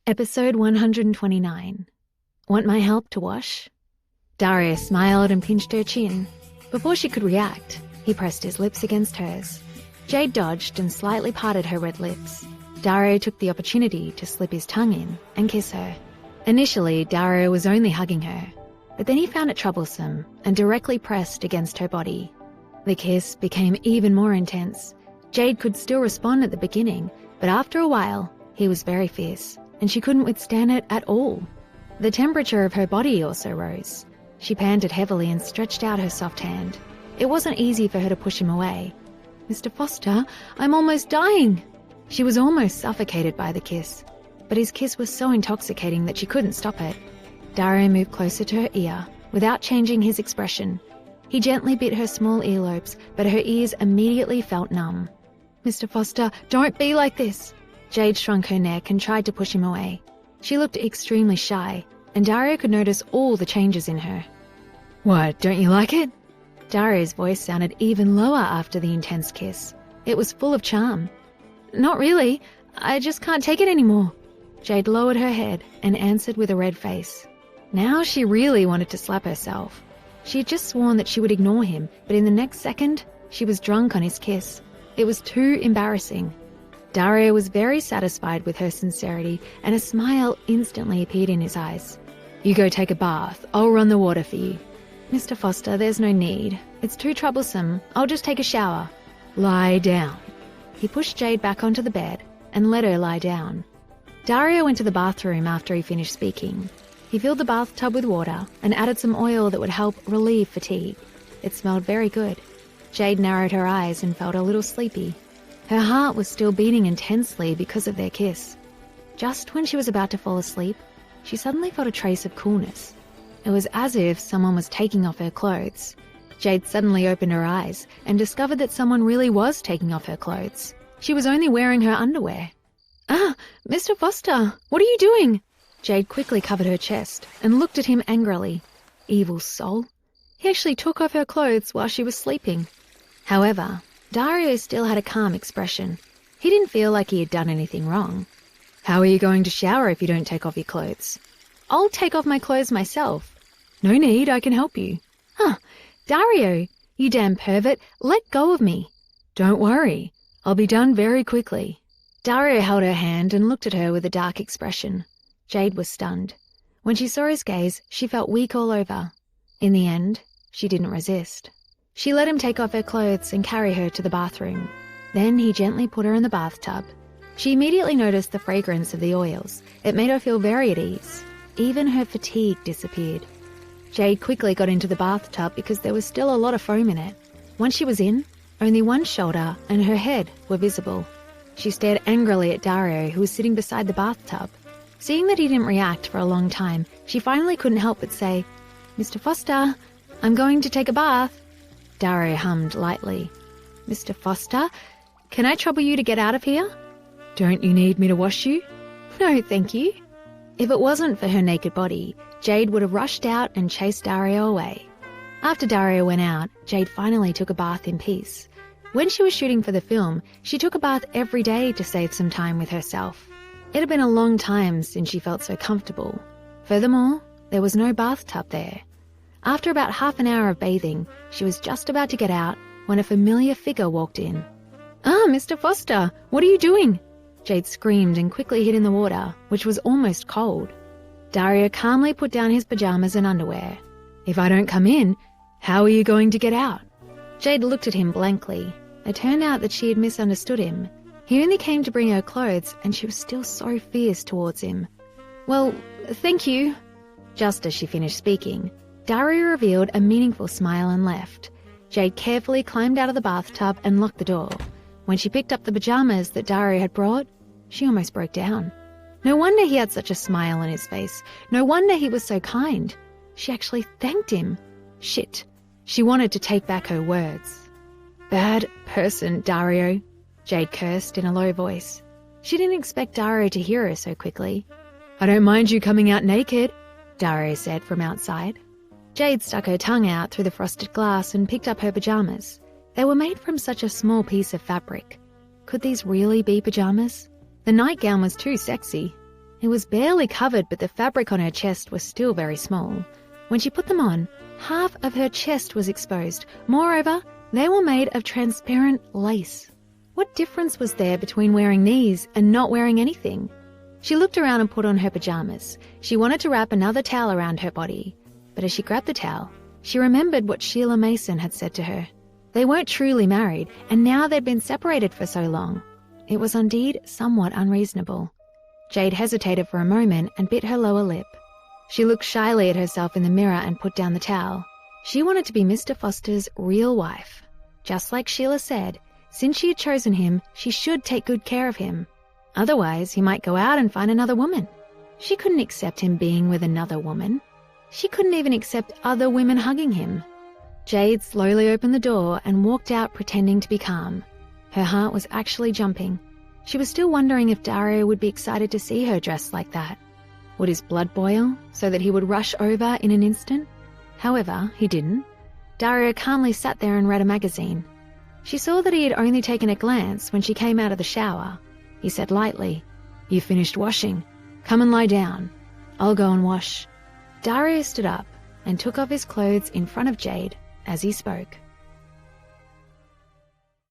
Episode 129. Want my help to wash? Dario smiled and pinched her chin. Before she could react, he pressed his lips against hers. Jade dodged and slightly parted her red lips. Dario took the opportunity to slip his tongue in and kiss her. Initially, Dario was only hugging her, but then he found it troublesome and directly pressed against her body. The kiss became even more intense. Jade could still respond at the beginning, but after a while, he was very fierce, and she couldn't withstand it at all. The temperature of her body also rose. She panted heavily and stretched out her soft hand. It wasn't easy for her to push him away. "Mr. Foster, I'm almost dying." She was almost suffocated by the kiss, but his kiss was so intoxicating that she couldn't stop it. Dario moved closer to her ear, without changing his expression. He gently bit her small earlobes, but her ears immediately felt numb. "Mr. Foster, don't be like this." Jade shrunk her neck and tried to push him away. She looked extremely shy, and Dario could notice all the changes in her. "What, don't you like it?" Dario's voice sounded even lower after the intense kiss. It was full of charm. "Not really. I just can't take it anymore." Jade lowered her head and answered with a red face. Now she really wanted to slap herself. She had just sworn that she would ignore him, but in the next second, she was drunk on his kiss. It was too embarrassing. Dario was very satisfied with her sincerity, and a smile instantly appeared in his eyes. "You go take a bath. I'll run the water for you." "Mr. Foster, there's no need. It's too troublesome. I'll just take a shower." "Lie down." He pushed Jade back onto the bed and let her lie down. Dario went to the bathroom after he finished speaking. He filled the bathtub with water and added some oil that would help relieve fatigue. It smelled very good. Jade narrowed her eyes and felt a little sleepy. Her heart was still beating intensely because of their kiss. Just when she was about to fall asleep, she suddenly felt a trace of coolness. It was as if someone was taking off her clothes. Jade suddenly opened her eyes and discovered that someone really was taking off her clothes. She was only wearing her underwear. "Ah, Mr. Foster, what are you doing?" Jade quickly covered her chest and looked at him angrily. Evil soul. He actually took off her clothes while she was sleeping. However, Dario still had a calm expression. He didn't feel like he had done anything wrong. "How are you going to shower if you don't take off your clothes?" "I'll take off my clothes myself." "No need, I can help you." "Huh, Dario, you damn pervert, let go of me." "Don't worry, I'll be done very quickly." Dario held her hand and looked at her with a dark expression. Jade was stunned. When she saw his gaze, she felt weak all over. In the end, she didn't resist. She let him take off her clothes and carry her to the bathroom. Then he gently put her in the bathtub. She immediately noticed the fragrance of the oils. It made her feel very at ease. Even her fatigue disappeared. Jade quickly got into the bathtub because there was still a lot of foam in it. Once she was in, only one shoulder and her head were visible. She stared angrily at Dario, who was sitting beside the bathtub. Seeing that he didn't react for a long time, she finally couldn't help but say, "Mr. Foster, I'm going to take a bath." Dario hummed lightly. "Mr. Foster, can I trouble you to get out of here?" "Don't you need me to wash you?" "No, thank you." If it wasn't for her naked body, Jade would have rushed out and chased Dario away. After Dario went out, Jade finally took a bath in peace. When she was shooting for the film, she took a bath every day to save some time with herself. It had been a long time since she felt so comfortable. Furthermore, there was no bathtub there. After about half an hour of bathing, she was just about to get out when a familiar figure walked in. "Ah, Mr. Foster, what are you doing?" Jade screamed and quickly hid in the water, which was almost cold. Dario calmly put down his pajamas and underwear. "If I don't come in, how are you going to get out?" Jade looked at him blankly. It turned out that she had misunderstood him. He only came to bring her clothes, and she was still so fierce towards him. "Well, thank you." Just as she finished speaking, Dario revealed a meaningful smile and left. Jade carefully climbed out of the bathtub and locked the door. When she picked up the pajamas that Dario had brought, she almost broke down. No wonder he had such a smile on his face. No wonder he was so kind. She actually thanked him. Shit. She wanted to take back her words. "Bad person, Dario," Jade cursed in a low voice. She didn't expect Dario to hear her so quickly. "I don't mind you coming out naked," Dario said from outside. Jade stuck her tongue out through the frosted glass and picked up her pajamas. They were made from such a small piece of fabric. Could these really be pajamas? The nightgown was too sexy. It was barely covered, but the fabric on her chest was still very small. When she put them on, half of her chest was exposed. Moreover, they were made of transparent lace. What difference was there between wearing these and not wearing anything? She looked around and put on her pajamas. She wanted to wrap another towel around her body. But as she grabbed the towel, she remembered what Sheila Mason had said to her. They weren't truly married, and now they'd been separated for so long. It was indeed somewhat unreasonable. Jade hesitated for a moment and bit her lower lip. She looked shyly at herself in the mirror and put down the towel. She wanted to be Mr. Foster's real wife. Just like Sheila said, since she had chosen him, she should take good care of him. Otherwise, he might go out and find another woman. She couldn't accept him being with another woman. She couldn't even accept other women hugging him. Jade slowly opened the door and walked out pretending to be calm. Her heart was actually jumping. She was still wondering if Dario would be excited to see her dressed like that. Would his blood boil so that he would rush over in an instant? However, he didn't. Dario calmly sat there and read a magazine. She saw that he had only taken a glance when she came out of the shower. He said lightly, "You finished washing? Come and lie down. I'll go and wash." Dario stood up and took off his clothes in front of Jade as he spoke.